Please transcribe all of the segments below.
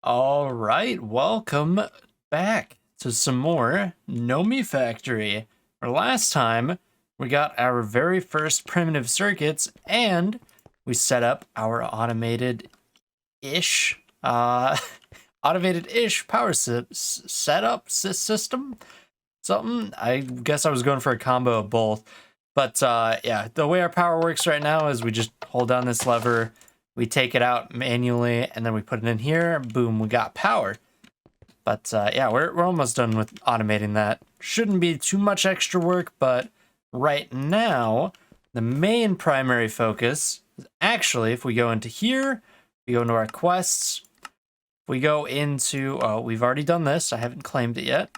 All right, welcome back to some more Nomifactory. For last time, we got our very first primitive circuits and we set up our automated-ish, automated-ish power setup system. Something. I guess I was going for a combo of both. But yeah, the way our power works right now is we just hold down this lever, we take it out manually, and then we put it in here. Boom, we got power. But yeah, we're almost done with automating that. Shouldn't be too much extra work, but right now, the main primary focus is actually, if we go into here, we go into our quests, we go into, we've already done this, I haven't claimed it yet.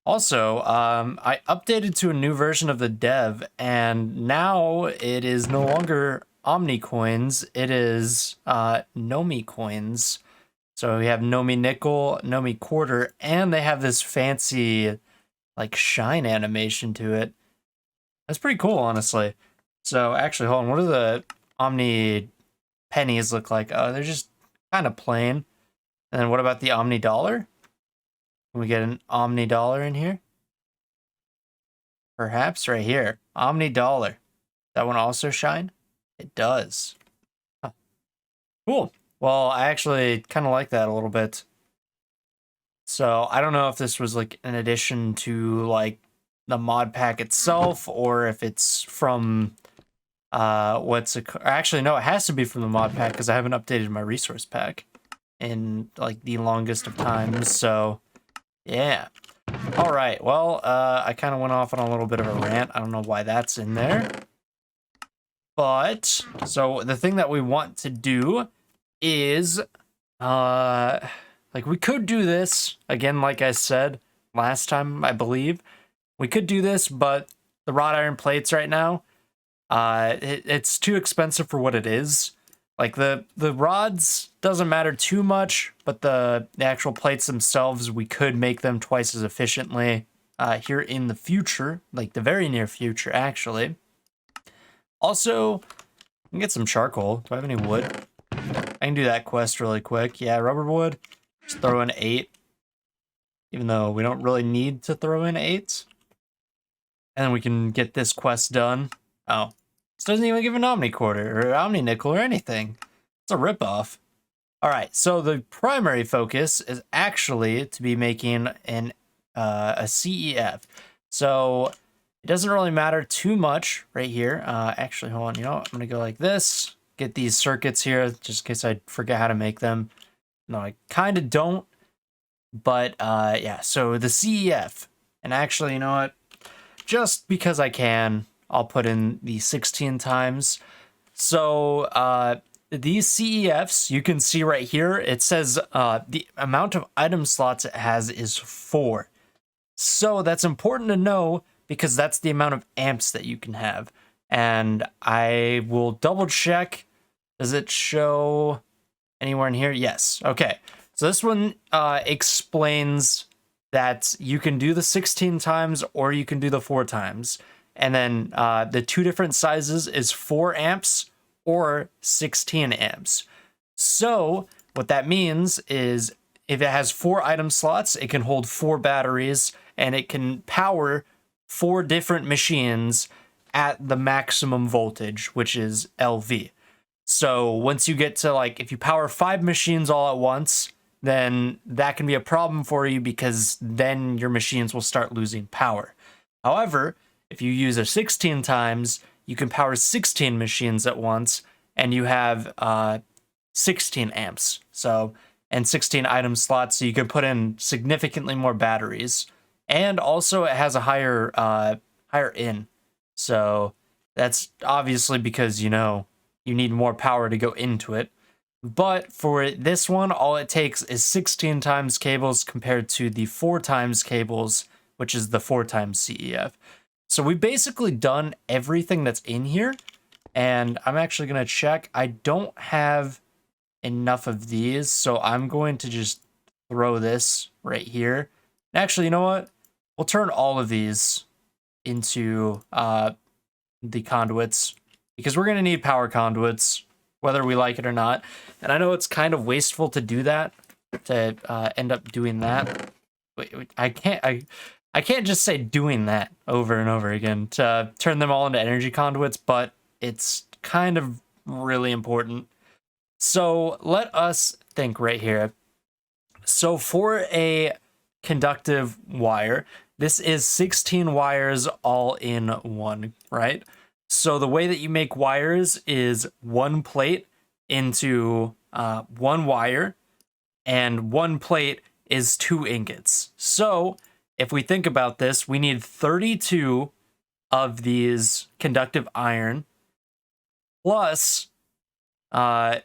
Also, I updated to a new version of the dev, and now it is no longer Omnicoins, it is Nomicoins. So we have Nomi Nickel, Nomi Quarter, and they have this fancy, like, shine animation to it. That's pretty cool, honestly. So, actually, hold on, what do the Omni pennies look like? Oh, they're just kind of plain. And then what about the Omni dollar? Can we get an Omni dollar in here? Perhaps right here. Omni dollar. That one also shine? It does. Huh. Cool. Well, I actually kind of like that a little bit. So I don't know if this was like an addition to like the mod pack itself or if it's from actually no, it has to be from the mod pack because I haven't updated my resource pack in like the longest of times. So yeah. All right. Well, I kind of went off on a little bit of a rant. I don't know why that's in there. But so the thing that we want to do is like we could do this again, like I said last time, I believe. We could do this, but the wrought iron plates right now, it's too expensive for what it is. Like the rods doesn't matter too much, but the actual plates themselves, we could make them twice as efficiently here in the future, like the very near future, actually. Also, I can get some charcoal. Do I have any wood? I can do that quest really quick. Yeah, rubber wood. Just throw in 8. Even though we don't really need to throw in 8. And then we can get this quest done. Oh. This doesn't even give an Omni Quarter or Omni Nickel or anything. It's a ripoff. Alright, so the primary focus is actually to be making a CEF. So it doesn't really matter too much right here. Actually, hold on. You know what? I'm going to go like this. Get these circuits here just in case I forget how to make them. No, I kind of don't. But yeah, so the CEF. And actually, you know what? Just because I can, I'll put in the 16 times. So these CEFs, you can see right here, it says the amount of item slots it has is 4. So that's important to know because that's the amount of amps that you can have. And I will double check. Does it show anywhere in here? Yes. Okay. So this one explains that you can do the 16 times or you can do the 4 times. And then the 2 different sizes is 4 amps or 16 amps. So what that means is if it has 4 item slots, it can hold 4 batteries and it can power 4 different machines at the maximum voltage, which is LV. So once you get to like, if you power 5 machines all at once, then that can be a problem for you because then your machines will start losing power. However, if you use a 16 times, you can power 16 machines at once and you have 16 amps. So, and 16 item slots, so you can put in significantly more batteries. And also it has a higher in. So that's obviously because, you know, you need more power to go into it. But for this one, all it takes is 16 times cables compared to the 4 times cables, which is the 4 times CEF. So we've basically done everything that's in here. And I'm actually going to check. I don't have enough of these, so I'm going to just throw this right here. Actually, you know what? We'll turn all of these into the conduits because we're going to need power conduits whether we like it or not. And I know it's kind of wasteful to do that, to end up doing that. I can't just say doing that over and over again to turn them all into energy conduits, but it's kind of really important. So let us think right here. So for a conductive wire, this is 16 wires all in one, right? So the way that you make wires is one plate into one wire, and one plate is 2 ingots. So if we think about this, we need 32 of these conductive iron plus, well,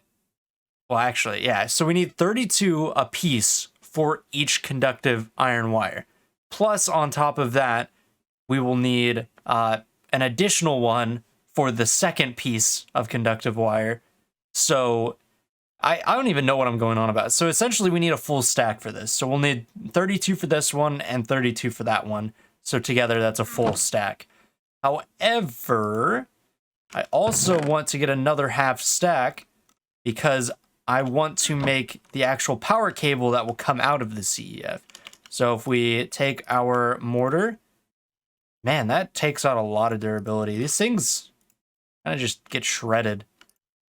actually, yeah. So we need 32 a piece for each conductive iron wire. Plus, on top of that, we will need an additional one for the second piece of conductive wire. So I don't even know what I'm going on about. So essentially, we need a full stack for this. So we'll need 32 for this one and 32 for that one. So together, that's a full stack. However, I also want to get another half stack because I want to make the actual power cable that will come out of the CEF. So if we take our mortar, man, that takes out a lot of durability. These things kind of just get shredded.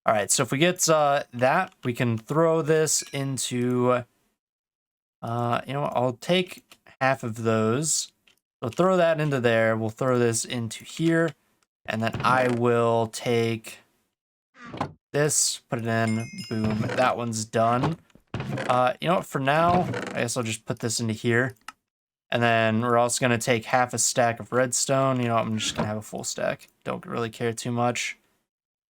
All right, so if we get that, we can throw this into, I'll take half of those. So throw that into there. We'll throw this into here. And then I will take this, put it in, boom, that one's done. You know what, for now, I guess I'll just put this into here. And then we're also gonna take half a stack of redstone. You know, I'm just gonna have a full stack. Don't really care too much.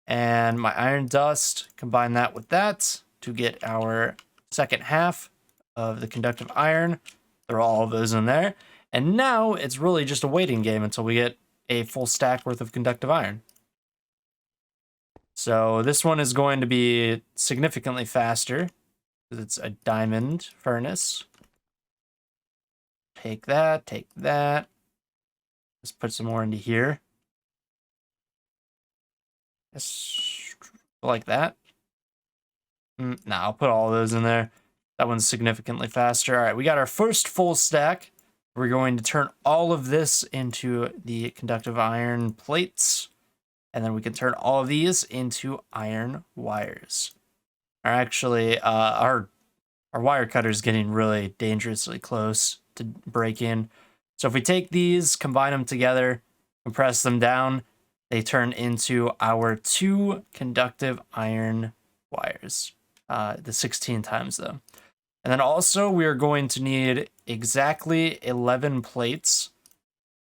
And my iron dust, combine that with that to get our second half of the conductive iron. Throw all of those in there. And now it's really just a waiting game until we get a full stack worth of conductive iron. So this one is going to be significantly faster because it's a diamond furnace. Take that, take that. Let's put some more into here. Just like that. Nah, I'll put all of those in there. That one's significantly faster. All right, we got our first full stack. We're going to turn all of this into the conductive iron plates. And then we can turn all of these into iron wires. Or actually, our wire cutter is getting really dangerously close to break-in. So if we take these, combine them together, compress them down, they turn into our 2 conductive iron wires. The 16 times though. And then also we are going to need exactly 11 plates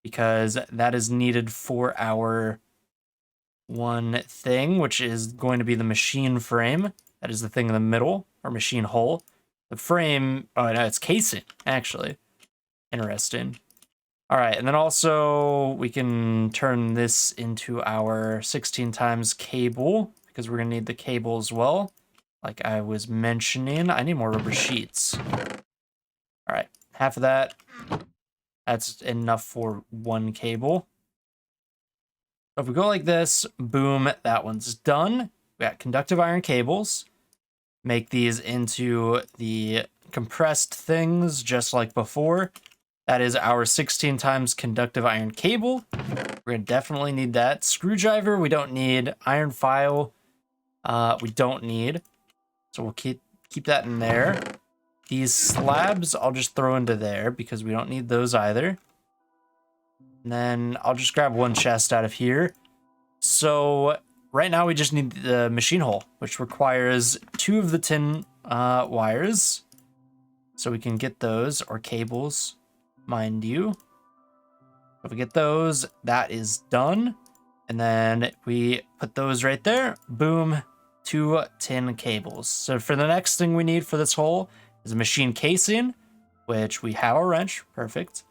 because that is needed for our one thing, which is going to be the machine frame. That is the thing in the middle, or machine hull. The frame, oh no, it's casing, actually. Interesting. All right, and then also we can turn this into our 16 times cable because we're gonna need the cable as well. Like I was mentioning, I need more rubber sheets. All right, half of that. That's enough for one cable. So if we go like this, boom, that one's done. We got conductive iron cables. Make these into the compressed things just like before. That is our 16 times conductive iron cable. We're gonna definitely need that. Screwdriver, we don't need. Iron file, we don't need. So we'll keep that in there. These slabs, I'll just throw into there because we don't need those either. And then I'll just grab one chest out of here. So right now we just need the machine hull, which requires 2 of the tin wires. So we can get those, or cables, mind you. If we get those, that is done. And then we put those right there. Boom, 2 tin cables. So for the next thing we need for this hole is a machine casing, which we have a wrench, perfect.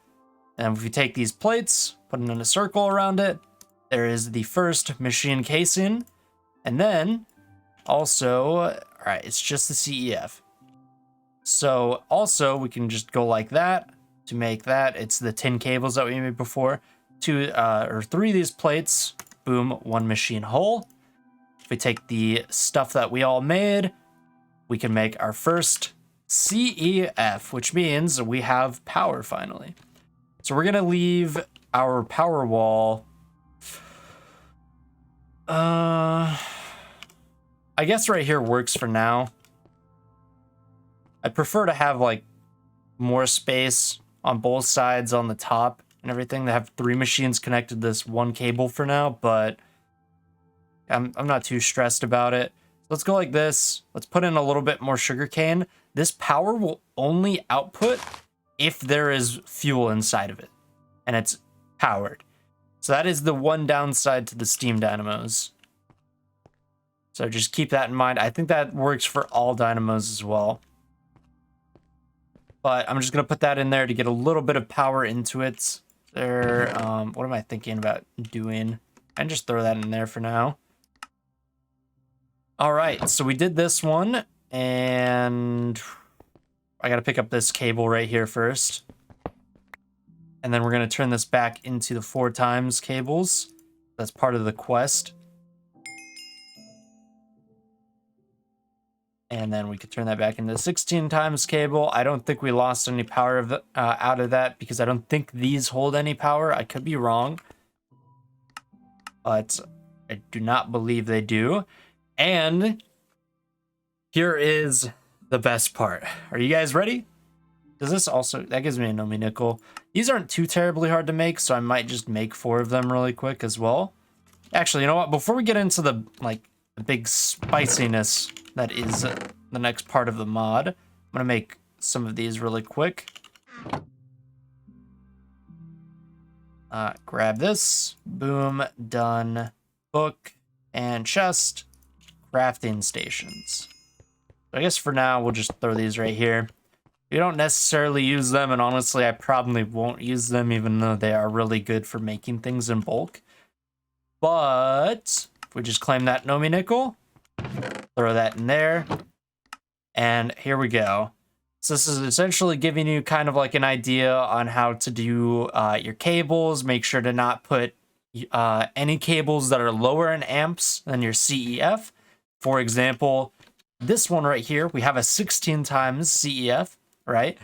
And if we take these plates, put them in a circle around it, there is the first machine casing. And then also, all right, it's just the CEF. So also we can just go like that to make that. It's the tin cables that we made before. 2 or 3 of these plates, boom, 1 machine hull. If we take the stuff that we all made, we can make our first CEF, which means we have power finally. So we're gonna leave our power wall. I guess right here works for now. I'd prefer to have like more space on both sides on the top and everything, to have 3 machines connected to this one cable for now, but I'm not too stressed about it. Let's go like this. Let's put in a little bit more sugarcane. This power will only output if there is fuel inside of it and it's powered. So that is the one downside to the steam dynamos. So just keep that in mind. I think that works for all dynamos as well. But I'm just going to put that in there to get a little bit of power into it. There, what am I thinking about doing? And just throw that in there for now. All right, so we did this one, and I got to pick up this cable right here first. And then we're going to turn this back into the 4 times cables. That's part of the quest. And then we could turn that back into 16 times cable. I don't think we lost any power out of that, because I don't think these hold any power. I could be wrong, but I do not believe they do. And here is the best part. Are you guys ready? Does this also, that gives me a Nomi nickel. These aren't too terribly hard to make, so I might just make 4 of them really quick as well. Actually, you know what? Before we get into the big spiciness that is the next part of the mod, I'm gonna make some of these really quick. Grab this, boom, done. Book and chest, crafting stations. So I guess for now we'll just throw these right here. We don't necessarily use them, and honestly I probably won't use them, even though they are really good for making things in bulk. But if we just claim that Nomi nickel, throw that in there, and here we go. So this is essentially giving you kind of like an idea on how to do your cables. Make sure to not put any cables that are lower in amps than your CEF. For example, this one right here, we have a 16 times CEF, right?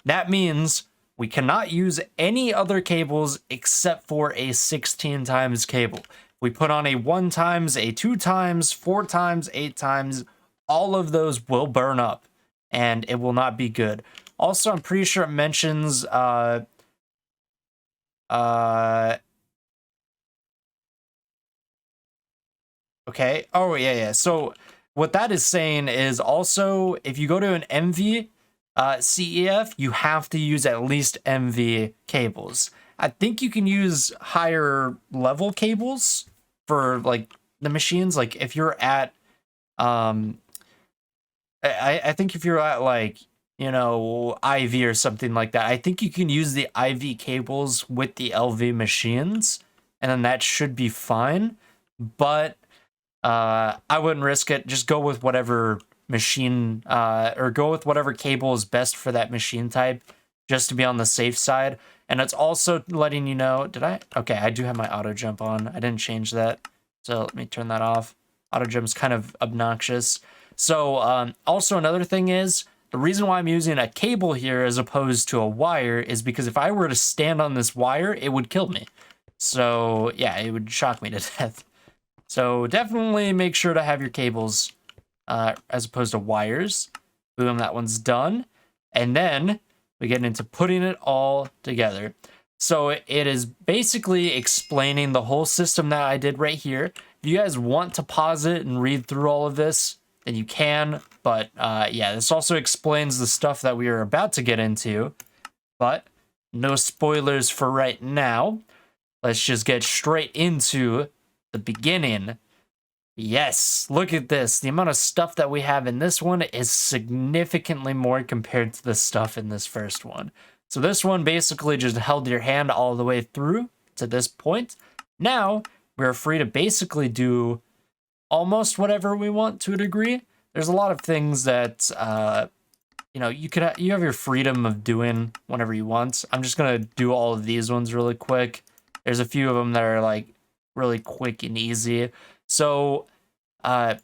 That means we cannot use any other cables except for a 16 times cable. We put on a 1 times, a 2 times, 4 times, 8 times, all of those will burn up and it will not be good. Also, I'm pretty sure it mentions okay. Oh, yeah. So what that is saying is also, if you go to an MV CEF, you have to use at least MV cables. I think you can use higher level cables for like the machines. Like if you're at I think if you're at like, you know, IV or something like that, I think you can use the IV cables with the LV machines, and then that should be fine. But I wouldn't risk it. Just go with whatever machine or go with whatever cable is best for that machine type, just to be on the safe side. And it's also letting you know, okay, I do have my auto jump on. I didn't change that. So let me turn that off. Auto jump's kind of obnoxious. So also another thing is, the reason why I'm using a cable here as opposed to a wire is because if I were to stand on this wire, it would kill me. So yeah, it would shock me to death. So definitely make sure to have your cables as opposed to wires. Boom, that one's done. And then we get into putting it all together. So it is basically explaining the whole system that I did right here. If you guys want to pause it and read through all of this, then you can. But yeah, this also explains the stuff that we are about to get into. But no spoilers for right now. Let's just get straight into the beginning. Yes, look at this. The amount of stuff that we have in this one is significantly more compared to the stuff in this first one. So this one basically just held your hand all the way through to this point. Now we're free to basically do almost whatever we want to a degree. There's a lot of things that you know, you have your freedom of doing whenever you want. I'm just gonna do all of these ones really quick. There's a few of them that are like really quick and easy. So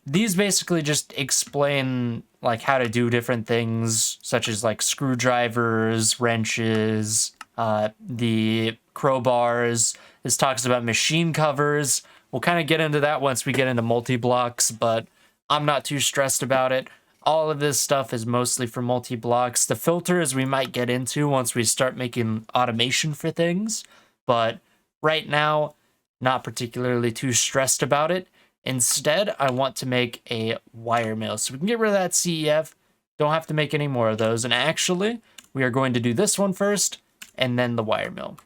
These basically just explain like how to do different things, such as like screwdrivers, wrenches, the crowbars. This talks about machine covers. We'll kind of get into that once we get into multi-blocks, but I'm not too stressed about it. All of this stuff is mostly for multi-blocks. The filters we might get into once we start making automation for things, but right now, not particularly too stressed about it. Instead, I want to make a wire mill. So we can get rid of that CEF. Don't have to make any more of those. And actually, we are going to do this one first and then the wire mill.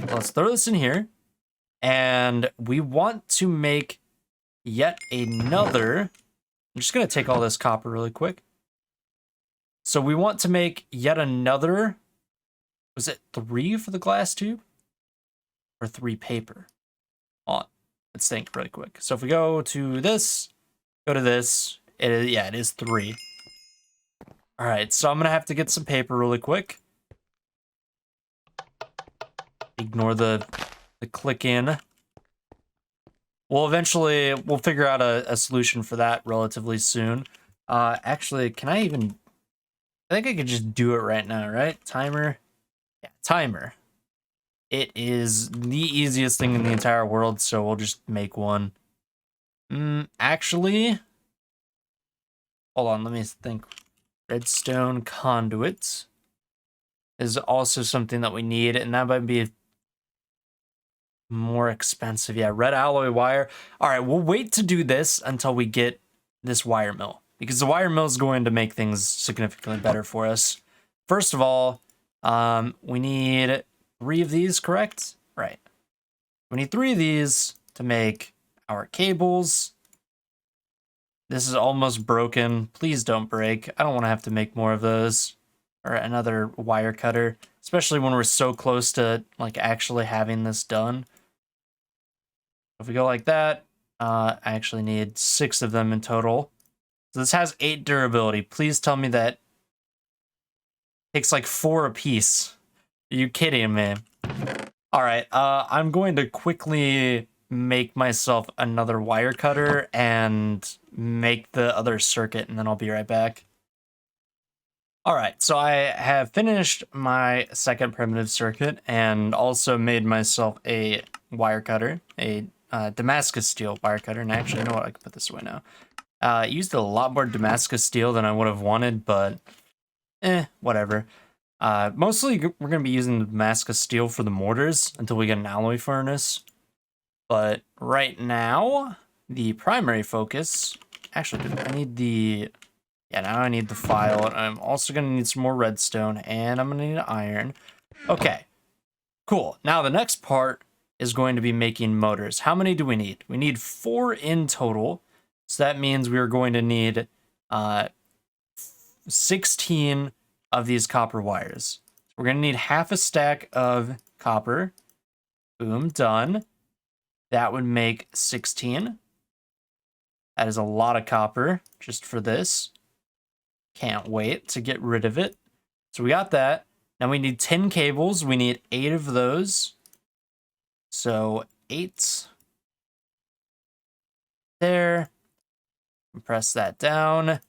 Let's throw this in here. And we want to make yet another. I'm just going to take all this copper really quick. So we want to make yet another. Was it 3 for the glass tube? Or 3 paper? On. Let's think really quick. So if we go to this, go to this, it is 3. All right, so I'm gonna have to get some paper really quick. Ignore the click in. We'll figure out a solution for that relatively soon. Actually, can I even, I think I could just do it right now, right? Timer, yeah, timer. It is the easiest thing in the entire world, so we'll just make one. Actually, hold on, let me think. Redstone conduits is also something that we need, and that might be more expensive. Yeah, red alloy wire. All right, we'll wait to do this until we get this wire mill, because the wire mill is going to make things significantly better for us. First of all, we need 3 of these, correct? Right. We need 3 of these to make our cables. This is almost broken. Please don't break. I don't want to have to make more of those. Or another wire cutter. Especially when we're so close to like actually having this done. If we go like that, I actually need 6 of them in total. So this has 8 durability. Please tell me that takes like 4 a piece. Are you kidding me? All right, I'm going to quickly make myself another wire cutter and make the other circuit, and then I'll be right back. All right, so I have finished my second primitive circuit and also made myself a wire cutter, a Damascus steel wire cutter. And actually, you know what? I can put this away now. I used a lot more Damascus steel than I would have wanted, but whatever. Mostly we're going to be using the Damascus steel for the mortars until we get an alloy furnace. But right now, the primary focus, actually, I need the, now I need the file, and I'm also going to need some more redstone, and I'm going to need iron. Okay, cool. Now the next part is going to be making motors. How many do we need? We need 4 in total. So that means we are going to need 16 of these copper wires. So we're going to need half a stack of copper. Boom, done. That would make 16. That is a lot of copper just for this. Can't wait to get rid of it. So we got that. Now we need 10 cables. We need 8 of those. So 8 there. Press that down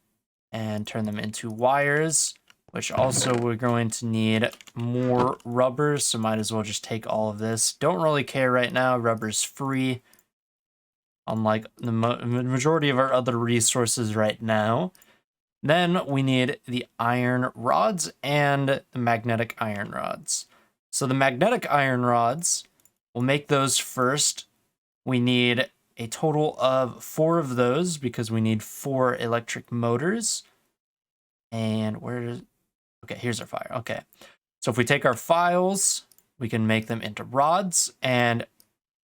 and turn them into wires, which also we're going to need more rubber, so might as well just take all of this. Don't really care right now, rubber's free, unlike the majority of our other resources right now. Then we need the iron rods and the magnetic iron rods. So the magnetic iron rods, we'll make those first. We need a total of 4 of those because we need 4 electric motors. And okay, here's our fire. Okay, so if we take our files, we can make them into rods, and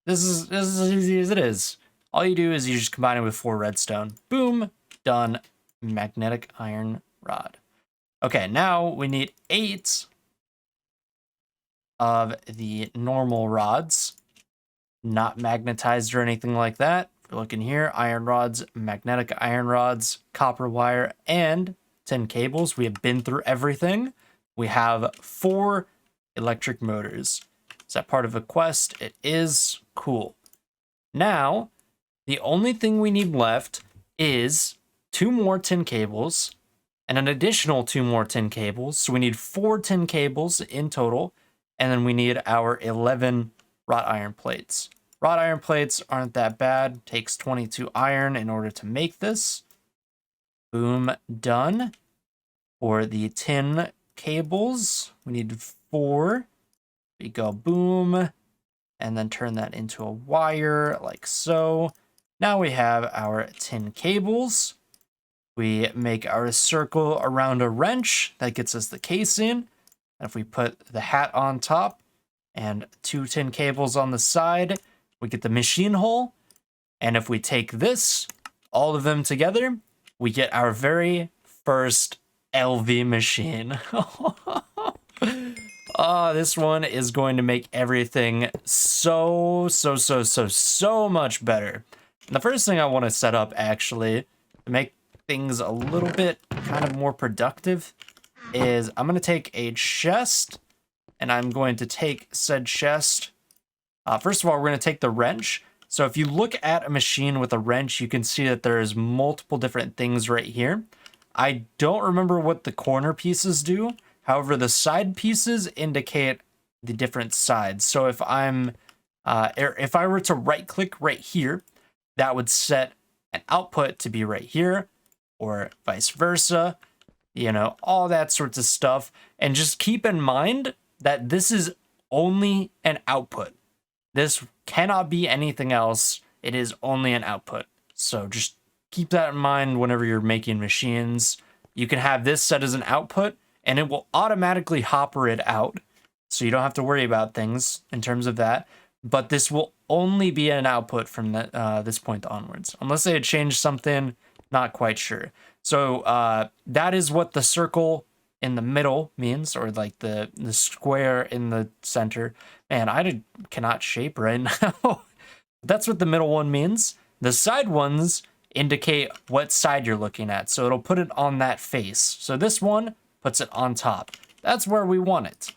this is as easy as it is. All you do is you just combine it with 4 redstone. Boom, done. Magnetic iron rod. Okay, now we need 8 of the normal rods, not magnetized or anything like that. If you're looking here, iron rods, magnetic iron rods, copper wire, and 10 cables. We have been through everything. We have 4 electric motors. Is that part of a quest? It is. Cool. Now, The only thing we need left is 2 more tin cables and an additional 2 more tin cables. So we need 4 tin cables in total. And then we need our 11 wrought iron plates. Wrought iron plates aren't that bad. Takes 22 iron in order to make this. Boom, done. For the tin cables, we need 4. We go boom, and then turn that into a wire like so. Now we have our tin cables. We make our circle around a wrench. That gets us the casing. And if we put the hat on top and 2 tin cables on the side, we get the machine hole. And if we take this, all of them together, we get our very first LV machine. Oh, this one is going to make everything so much better. And the first thing I want to set up, actually, to make things a little bit kind of more productive, is I'm going to take a chest, and I'm going to take said chest. First of all, we're going to take the wrench. So if you look at a machine with a wrench, you can see that there's multiple different things right here. I don't remember what the corner pieces do. However, the side pieces indicate the different sides. So if if I were to right click right here, that would set an output to be right here, or vice versa, you know, all that sorts of stuff. And just keep in mind that this is only an output. This cannot be anything else. It is only an output. So just keep that in mind whenever you're making machines. You can have this set as an output, and it will automatically hopper it out. So you don't have to worry about things in terms of that. But this will only be an output from this point onwards. Unless they had changed something, not quite sure. So that is what the circle in the middle means, or like the square in the center. Man, I cannot shape right now. That's what the middle one means. The side ones indicate what side you're looking at. So it'll put it on that face. So this one puts it on top. That's where we want it.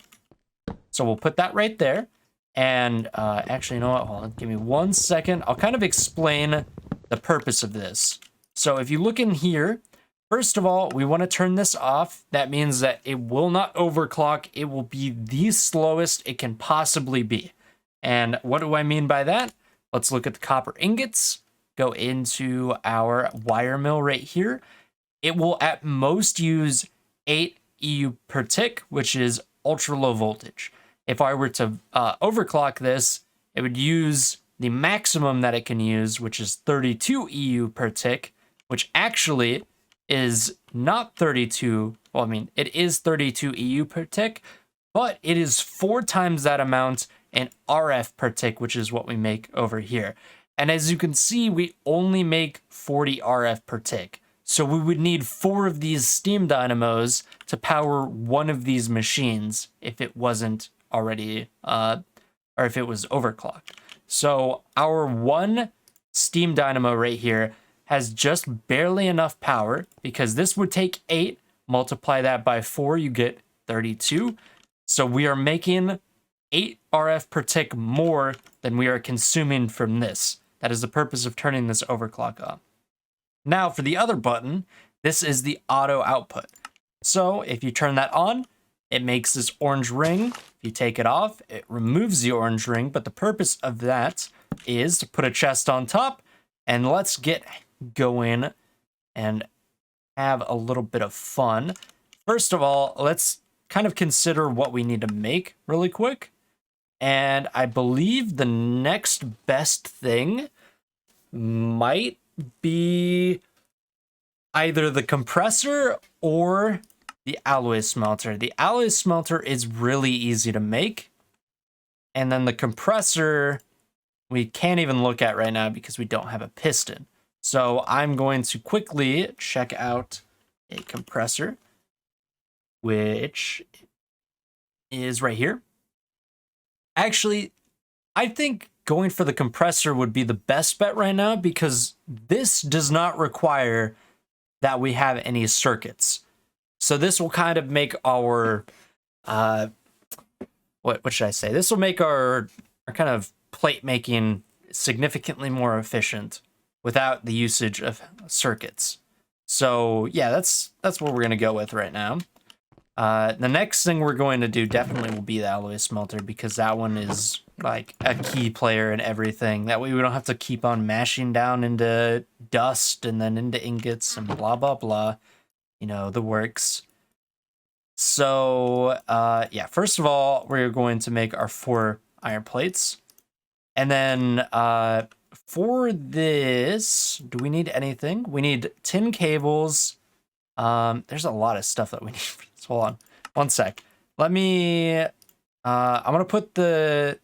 So we'll put that right there. And actually, you know what? Hold on, give me 1 second. I'll kind of explain the purpose of this. So if you look in here, first of all, we want to turn this off. That means that it will not overclock. It will be the slowest it can possibly be. And what do I mean by that? Let's look at the copper ingots. Go into our wire mill right here. It will at most use 8 EU per tick, which is ultra low voltage. If I were to overclock this, it would use the maximum that it can use, which is 32 EU per tick, which actually is not 32. Well, I mean, it is 32 EU per tick, but it is 4 times that amount in RF per tick, which is what we make over here. And as you can see, we only make 40 RF per tick. So we would need 4 of these steam dynamos to power one of these machines if it wasn't already, or if it was overclocked. So our one steam dynamo right here has just barely enough power, because this would take 8, multiply that by 4, you get 32. So we are making 8 RF per tick more than we are consuming from this. That is the purpose of turning this overclock on. Now for the other button, this is the auto output. So if you turn that on, it makes this orange ring. If you take it off, it removes the orange ring, but the purpose of that is to put a chest on top. And let's get going and have a little bit of fun. First of all, let's kind of consider what we need to make really quick. And I believe the next best thing might be either the compressor or the alloy smelter. The alloy smelter is really easy to make. And then the compressor, we can't even look at right now because we don't have a piston. So I'm going to quickly check out a compressor, which is right here. Actually, I think going for the compressor would be the best bet right now, because this does not require that we have any circuits. So this will kind of make our, what should I say? This will make our kind of plate making significantly more efficient. without the usage of circuits. So yeah, that's what we're gonna go with right now. The next thing we're going to do definitely will be the alloy smelter, because that one is like a key player in everything. That way we don't have to keep on mashing down into dust and then into ingots and blah, blah, blah. You know, the works. So, yeah, first of all, we're going to make our 4 iron plates. And then for this, do we need anything? We need tin cables. There's a lot of stuff that we need for this. Hold on one sec. Let me, I'm going to put the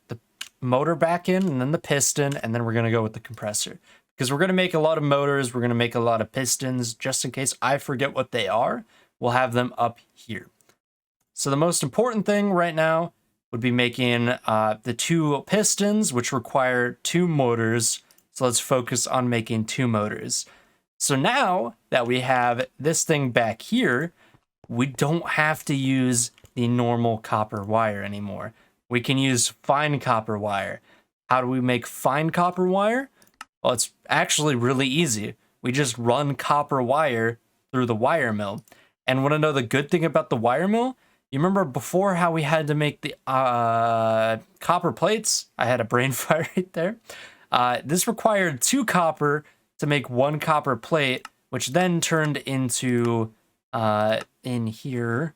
motor back in, and then the piston, and then we're going to go with the compressor. Because we're going to make a lot of motors, we're going to make a lot of pistons. Just in case I forget what they are, we'll have them up here. So the most important thing right now would be making the 2 pistons, which require 2 motors. So let's focus on making 2 motors. So now that we have this thing back here, we don't have to use the normal copper wire anymore. We can use fine copper wire. How do we make fine copper wire? Well, it's actually really easy. We just run copper wire through the wire mill. And want to know the good thing about the wire mill? You remember before how we had to make the copper plates? I had a brain fire right there. This required 2 copper to make 1 copper plate, which then turned into, in here,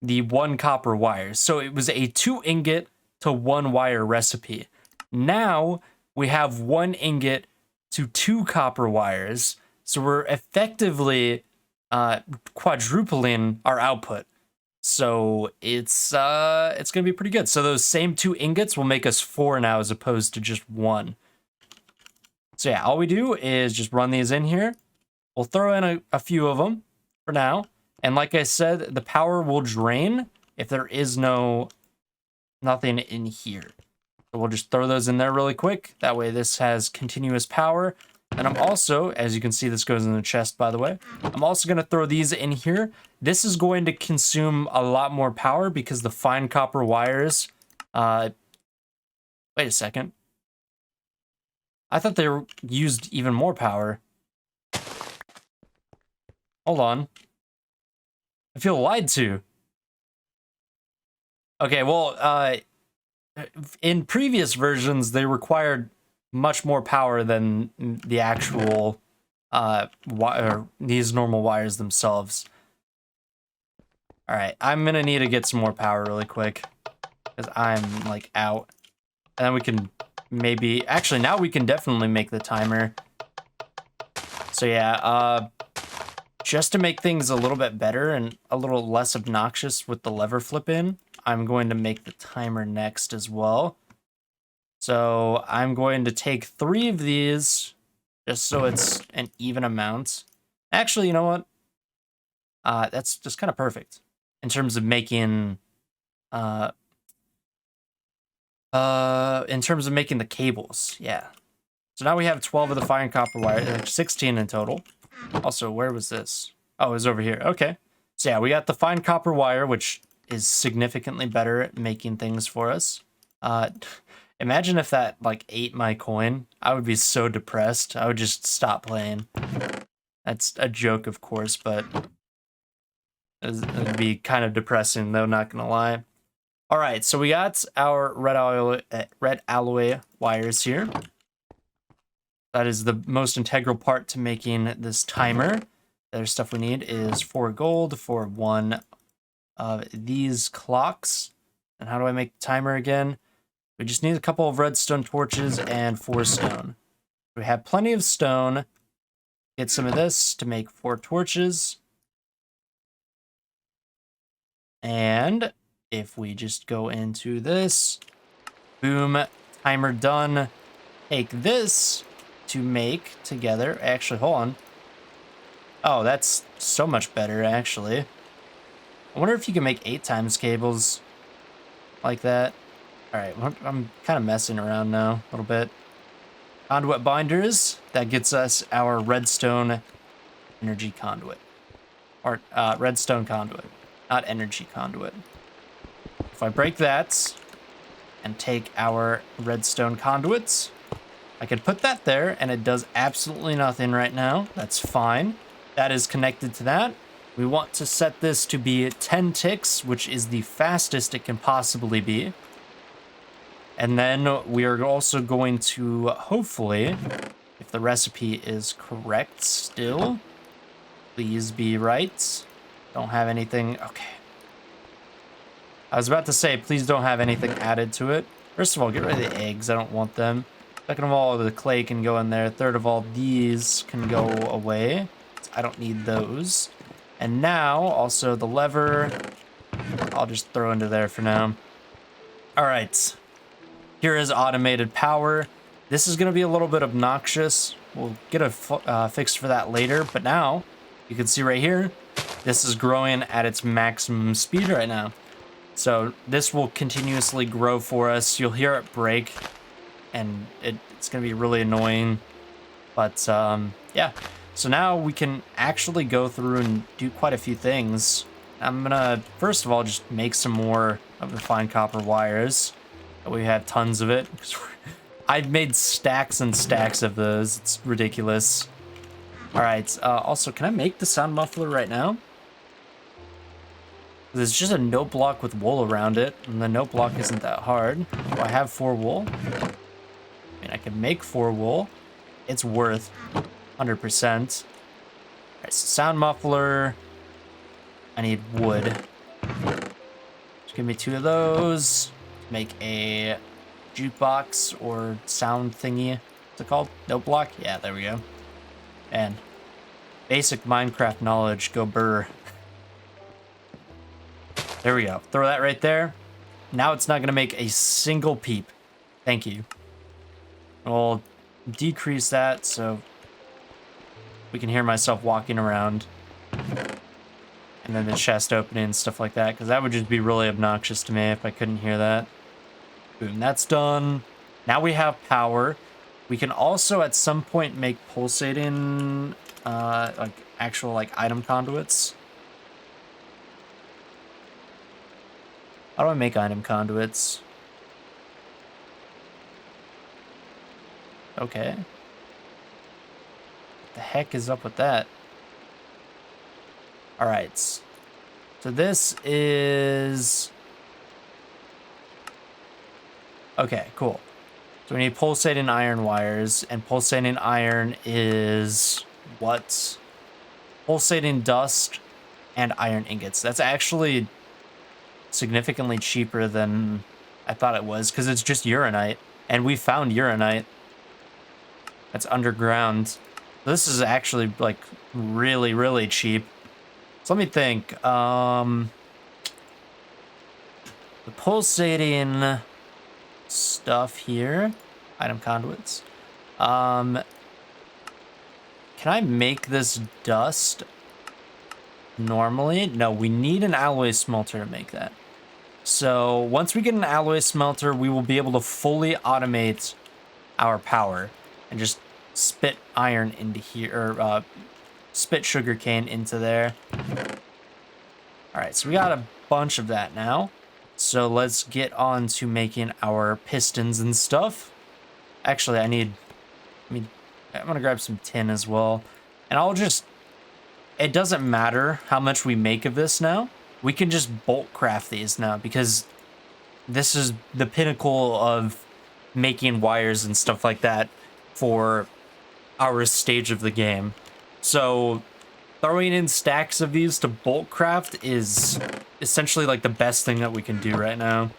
the 1 copper wire. So it was a 2 ingot to 1 wire recipe. Now we have 1 ingot to 2 copper wires. So we're effectively quadrupling our output. So it's gonna be pretty good. So those same 2 ingots will make us 4 now as opposed to just 1. So yeah, all we do is just run these in here. We'll throw in a few of them for now. And like I said, the power will drain if there is nothing in here. So we'll just throw those in there really quick. That way this has continuous power. And I'm also, as you can see, this goes in the chest, by the way. I'm also going to throw these in here. This is going to consume a lot more power because the fine copper wires... wait a second. I thought they used even more power. Hold on. I feel lied to. Okay, well, in previous versions, they required much more power than the actual these normal wires themselves. All right, I'm gonna need to get some more power really quick because I'm like out. And then we can maybe, actually now we can definitely make the timer. So yeah, just to make things a little bit better and a little less obnoxious with the lever flip in, I'm going to make the timer next as well. So I'm going to take 3 of these just so it's an even amount. Actually, you know what? That's just kind of perfect in terms of making the cables. Yeah. So now we have 12 of the fine copper wire, 16 in total. Also, where was this? Oh, it was over here. Okay. So yeah, we got the fine copper wire, which is significantly better at making things for us. Imagine if that like ate my coin. I would be so depressed. I would just stop playing. That's a joke, of course, but it'd be kind of depressing, though, not gonna lie. All right, so we got our red alloy wires here. That is the most integral part to making this timer. The other stuff we need is 4 gold for 1 of these clocks. And how do I make the timer again? We just need a couple of redstone torches and 4 stone. We have plenty of stone. Get some of this to make 4 torches. And if we just go into this, boom, timer done. Take this to make together. Actually, hold on. Oh, that's so much better, actually. I wonder if you can make 8 times cables like that. All right, I'm kind of messing around now a little bit. Conduit binders, that gets us our redstone energy conduit. Or redstone conduit, not energy conduit. If I break that and take our redstone conduits, I could put that there, and it does absolutely nothing right now. That's fine. That is connected to that. We want to set this to be 10 ticks, which is the fastest it can possibly be. And then we are also going to, hopefully, if the recipe is correct still, please be right. Don't have anything. Okay. I was about to say, please don't have anything added to it. First of all, get rid of the eggs. I don't want them. Second of all, the clay can go in there. Third of all, these can go away. I don't need those. And now, also the lever, I'll just throw into there for now. All right. Here is automated power. This is going to be a little bit obnoxious. We'll get a fix for that later. But now, you can see right here, this is growing at its maximum speed right now. So this will continuously grow for us. You'll hear it break, and it's going to be really annoying. But yeah, so now we can actually go through and do quite a few things. I'm going to, first of all, just make some more of the fine copper wires. We have tons of it. I've made stacks and stacks of those. It's ridiculous. All right. Also, can I make the sound muffler right now? It's just a note block with wool around it, and the note block isn't that hard. Do I have 4 wool? I mean, I can make 4 wool. It's worth 100%. All right, so sound muffler. I need wood. Just give me 2 of those. Make a jukebox or sound thingy. What's it called? Note block? Yeah, there we go. And basic Minecraft knowledge, go burr. There we go. Throw that right there. Now it's not going to make a single peep. Thank you. We'll decrease that so we can hear myself walking around. And then the chest opening and stuff like that, because that would just be really obnoxious to me if I couldn't hear that. Boom, that's done. Now we have power. We can also at some point make pulsating, like actual like item conduits. How do I make item conduits? Okay. What the heck is up with that? All right. So this is... Okay, cool. So we need pulsating iron wires, and pulsating iron is what? Pulsating dust and iron ingots. That's actually significantly cheaper than I thought it was, because it's just uranite, and we found uranite. That's underground. This is actually like really, really cheap. So let me think. The pulsating stuff here, item conduits. Can I make this dust normally? No, we need an alloy smelter to make that. So once we get an alloy smelter, we will be able to fully automate our power and just spit iron into here, or spit sugarcane into there. All right, so we got a bunch of that now. So let's get on to making our pistons and stuff. Actually, I'm gonna grab some tin as well. And I'll just, it doesn't matter how much we make of this now. We can just bulk craft these now, because this is the pinnacle of making wires and stuff like that for our stage of the game. So throwing in stacks of these to bulk craft is essentially like the best thing that we can do right now.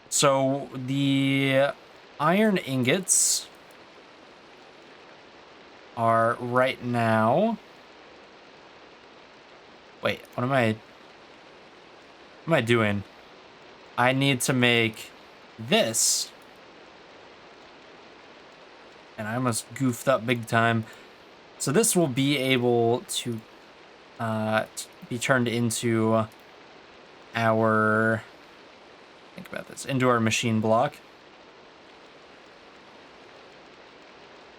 So the iron ingots are right now... Wait, what am I doing? I need to make this. And I almost goofed up big time. So this will be able to be turned into our... Think about this. Into our machine block.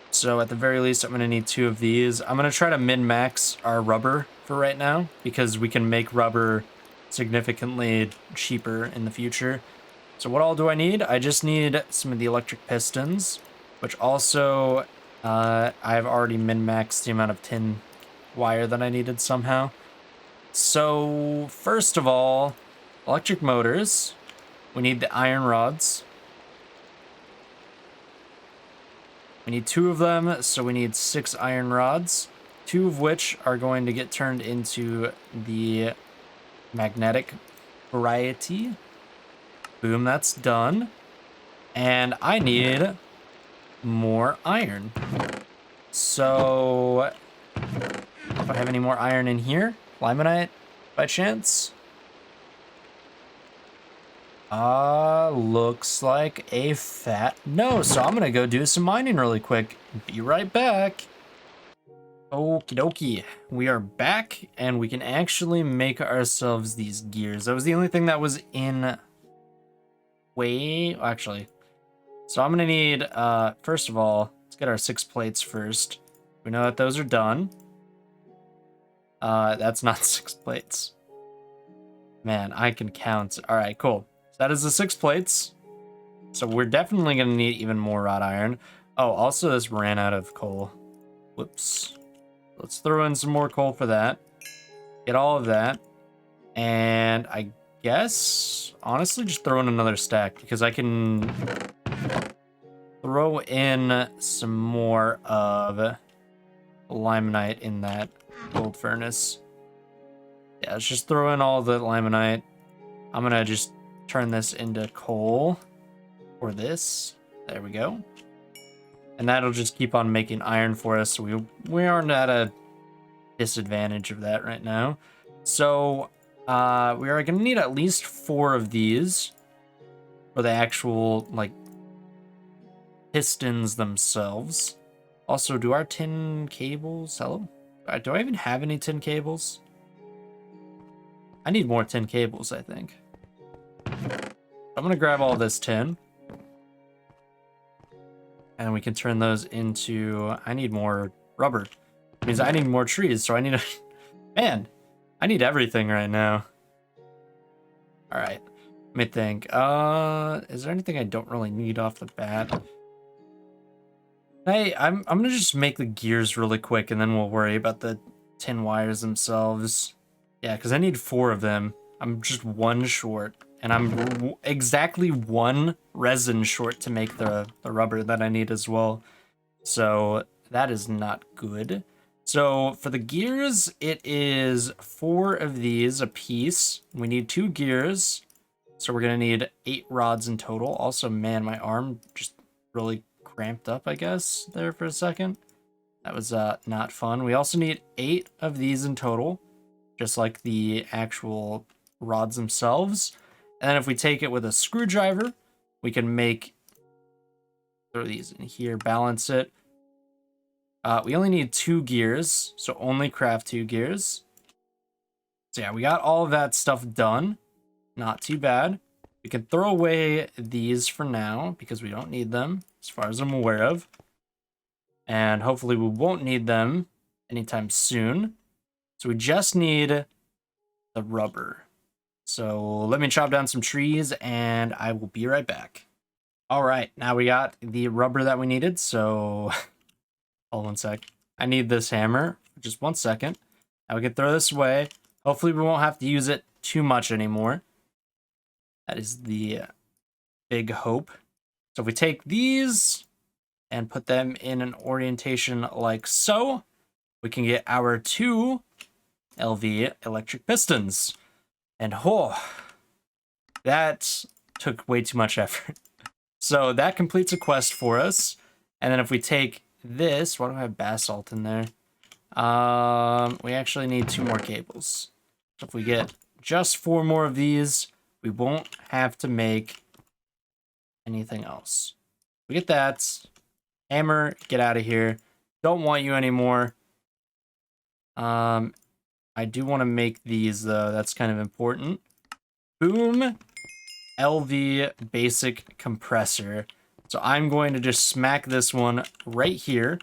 So at the very least, I'm going to need 2 of these. I'm going to try to min-max our rubber for right now, because we can make rubber significantly cheaper in the future. So what all do I need? I just need some of the electric pistons, which also I've already min-maxed the amount of tin wire that I needed somehow. So first of all, electric motors. We need the iron rods. We need 2 of them, so we need 6 iron rods, 2 of which are going to get turned into the magnetic variety. Boom, that's done. And I need more iron. So, if I have any more iron in here, limonite by chance? Looks like a fat no. So I'm gonna go do some mining really quick. Be right back. Okie dokie. We are back and we can actually make ourselves these gears. That was the only thing that was in way, actually. So I'm gonna need, first of all, let's get our 6 plates first. We know that those are done. That's not 6 plates. Man, I can count. All right, cool. So that is the 6 plates. So we're definitely gonna need even more wrought iron. Oh, also this ran out of coal. Whoops. Let's throw in some more coal for that. Get all of that. And I guess, honestly, just throw in another stack because I can throw in some more of limonite in that gold furnace. Yeah, let's just throw in all the limonite. I'm gonna just turn this into coal for this. There we go. And that'll just keep on making iron for us. So we aren't at a disadvantage of that right now. So we are gonna need at least 4 of these for the actual like pistons themselves. Also, do our tin cables, hello? Do I even have any tin cables? I need more tin cables, I think. I'm gonna grab all this tin. And we can turn those into, I need more rubber. It means I need more trees, so I need man, I need everything right now. All right, let me think. Is there anything I don't really need off the bat? Hey, I'm gonna just make the gears really quick and then we'll worry about the tin wires themselves. Yeah, because I need 4 of them. I'm just 1 short. And I'm exactly 1 resin short to make the rubber that I need as well. So that is not good. So for the gears, it is 4 of these a piece. We need 2 gears. So we're gonna need 8 rods in total. Also, man, my arm just really cramped up, I guess, there for a second. That was not fun. We also need 8 of these in total, just like the actual rods themselves. And then if we take it with a screwdriver, we can throw these in here, balance it. We only need 2 gears, so only craft 2 gears. So yeah, we got all of that stuff done. Not too bad. We can throw away these for now because we don't need them, as far as I'm aware of. And hopefully we won't need them anytime soon. So we just need the rubber. So let me chop down some trees and I will be right back. All right, now we got the rubber that we needed. So hold 1 sec. I need this hammer. Just 1 second. Now we can throw this away. Hopefully we won't have to use it too much anymore. That is the big hope. So if we take these and put them in an orientation like so, we can get our 2 LV electric pistons. And oh, that took way too much effort. So that completes a quest for us. And then if we take this, why do I have basalt in there? We actually need 2 more cables. So if we get just 4 more of these, we won't have to make anything else. We get that. Hammer, get out of here. Don't want you anymore. I do want to make these, though. That's kind of important. Boom. LV basic compressor. So I'm going to just smack this one right here.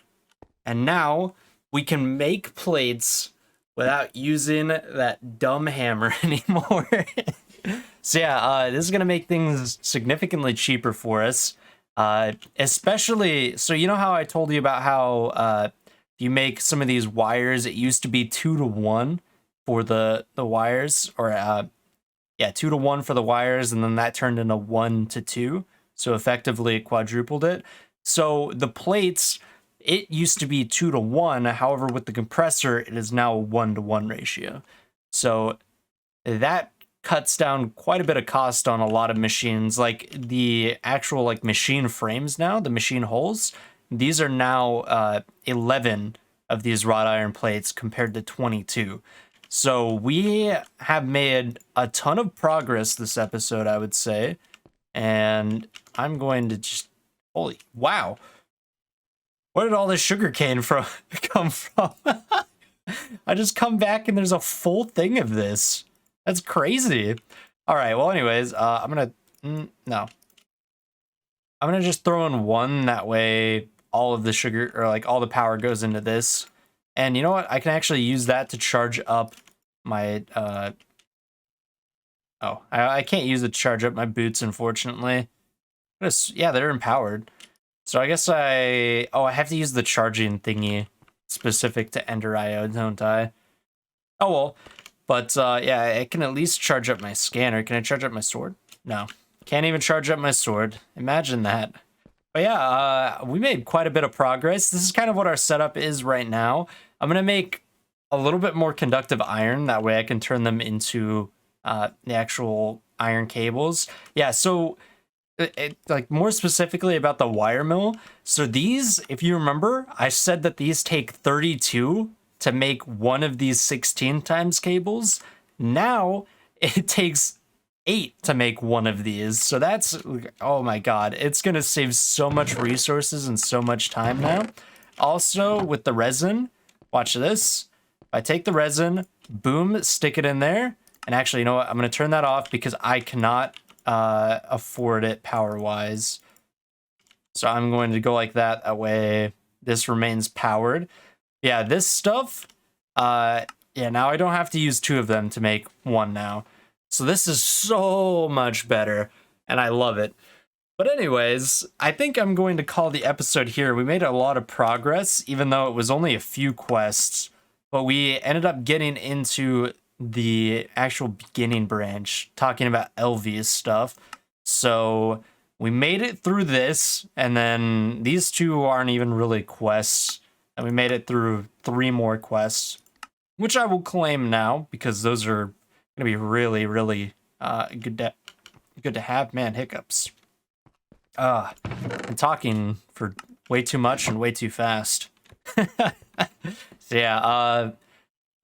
And now we can make plates without using that dumb hammer anymore. So yeah, this is gonna make things significantly cheaper for us. Especially, so you know how I told you about how you make some of these wires, it used to be 2-to-1 for the wires, or yeah, 2-to-1 for the wires, and then that turned into 1-to-2. So effectively it quadrupled it. So the plates, it used to be 2-to-1. However, with the compressor, it is now a 1-to-1 ratio. So that cuts down quite a bit of cost on a lot of machines. Like the actual like machine frames now, the machine holes, these are now 11 of these wrought iron plates compared to 22. So we have made a ton of progress this episode, I would say. And I'm going to just, holy, wow. Where did all this sugar cane come from? I just come back and there's a full thing of this. That's crazy. All right, well, anyways, I'm gonna, no. I'm gonna just throw in one, that way all of the sugar, or like all the power goes into this. And you know what? I can actually use that to charge up my, oh, I can't use it to charge up my boots, unfortunately. Yeah, they're empowered. So I guess I have to use the charging thingy specific to Ender IO, don't I? Oh, well. But yeah, I can at least charge up my scanner. Can I charge up my sword? No. Can't even charge up my sword. Imagine that. But yeah, we made quite a bit of progress. This is kind of what our setup is right now. I'm going to make a little bit more conductive iron. That way I can turn them into the actual iron cables. Yeah, so like more specifically about the wire mill. So these, if you remember, I said that these take 32 to make one of these 16 times cables. Now it takes 8 to make one of these. So that's, oh my god, it's gonna save so much resources and so much time now. Also with the resin, watch this. I take the resin, boom, stick it in there. And actually, you know what? I'm gonna turn that off because I cannot afford it power-wise. So I'm going to go like that. That way this remains powered. Yeah, this stuff, yeah, now I don't have to use 2 of them to make one now. So this is so much better, and I love it. But anyways, I think I'm going to call the episode here. We made a lot of progress, even though it was only a few quests. But we ended up getting into the actual beginning branch, talking about LV's stuff. So we made it through this, and then these 2 aren't even really quests. And we made it through 3 more quests, which I will claim now because those are going to be really, really good to have. Man, hiccups. I'm talking for way too much and way too fast. So yeah,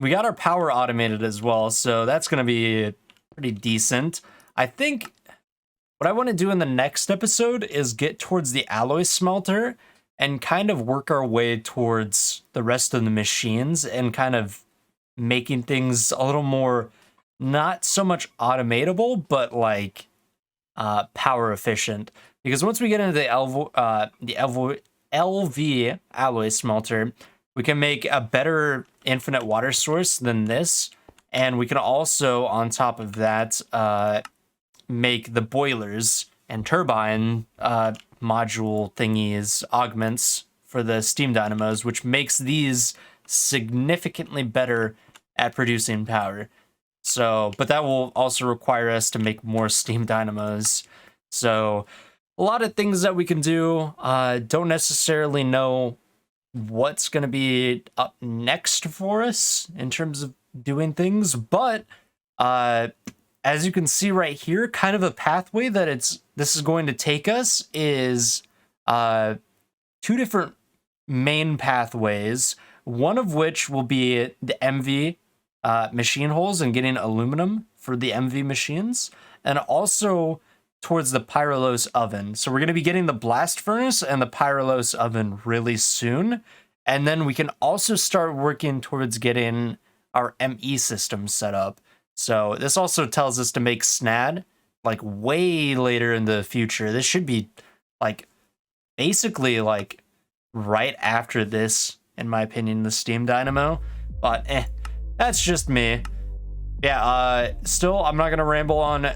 we got our power automated as well, so that's going to be pretty decent. I think what I want to do in the next episode is get towards the alloy smelter and kind of work our way towards the rest of the machines and kind of making things a little more, not so much automatable, but like power efficient. Because once we get into the LV alloy smelter, we can make a better infinite water source than this. And we can also, on top of that, make the boilers and turbine module thingies, augments for the steam dynamos, which makes these significantly better at producing power. So, but that will also require us to make more steam dynamos. So, a lot of things that we can do. Don't necessarily know what's going to be up next for us in terms of doing things, but as you can see right here, kind of a pathway that this is going to take us is 2 different main pathways, one of which will be the MV machine holes and getting aluminum for the MV machines, and also towards the Pyrolos oven. So we're going to be getting the blast furnace and the Pyrolos oven really soon, and then we can also start working towards getting our ME system set up. So this also tells us to make SNAD like way later in the future. This should be like basically like right after this, in my opinion, the steam dynamo. But that's just me. Yeah, still, I'm not going to ramble on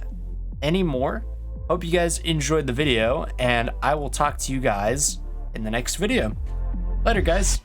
anymore. Hope you guys enjoyed the video, and I will talk to you guys in the next video. Later, guys.